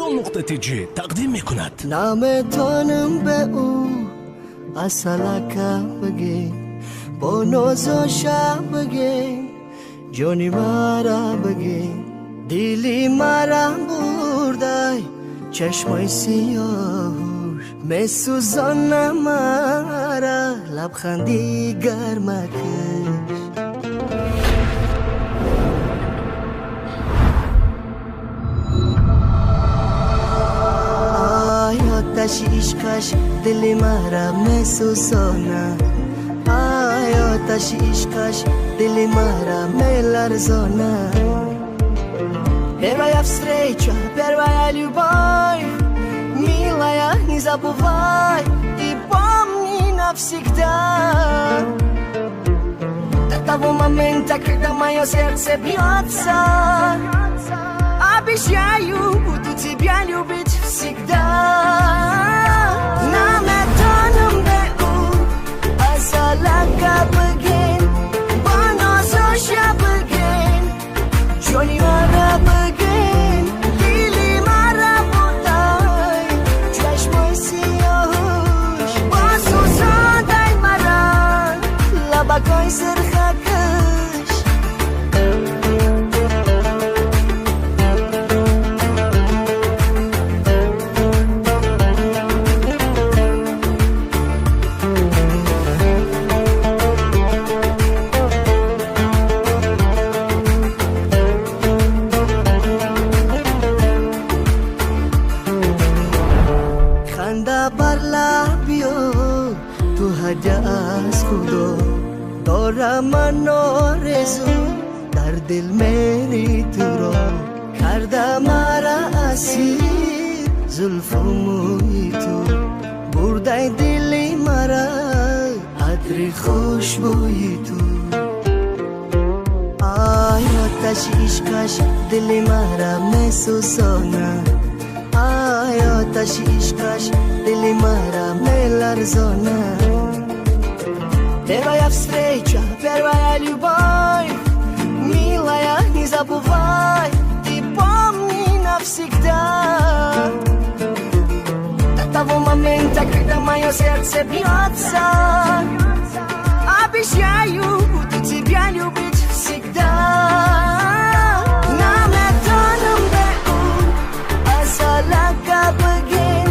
درخشان.tg تقدیم میکند. نامتانم به او اصلکه بگی، با نازوشه بگی، جانی مرا بگی، دیلی مرا بردای چشمای سیاهوش میسوزانه مرا، لبخندی گرمکش. آتش عشقش دل مرا میسوزانه، آتش عشقش دل مرا میلرزانه. Первая встреча, первая любовь, милая, не забывай и помни навсегда. До того момента, когда мое сердце бьется, обещаю, буду тебя любить всегда. Наметаным беу, асалака бэгэн, баназоша бэгэн, Johnny Mara bэгэн, дили мара будай, чашмой сиёҳуш, ба сӯзодай мара, лабакой сирхакаш. بر لبیو تو هدیه از خدا دارم من آرزو، در دل میری تو را کرده مرا اسیر، زلف و موی تو برده دلی مرا، عطر خوشبوی تو. آی آتش عشقش دل مرا میسوزانه، آی آتش عشقش دل مرا میلرزانه. Первая встреча, первая любовь, милая, не забывай и помни навсегда. До того момента, когда мое сердце бьется, обещаю, буду тебя любить всегда. Наметаным беу, асалака бэгэн,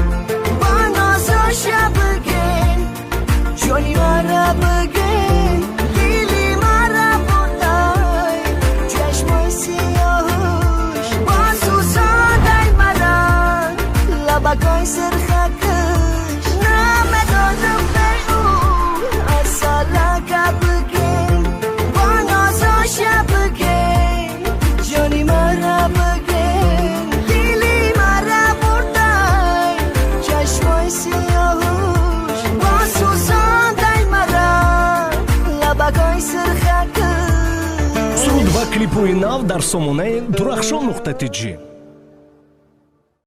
баназоша бэгэн, Johnny Mara bэгэн, дили мара будай, чашмой сиёҳуш, ба сӯзодай мара, лабакой сирхакаш. Наметаным беу, асалака бэгэн, баназоша бэгэн, Johnny Mara bэгэн, дили мара будай, чашмой сиёҳуш, ба сӯзодай мара, лабакой сирхакаш. Суд ва клипҳои нав дар сомонаи Durahshon.tg.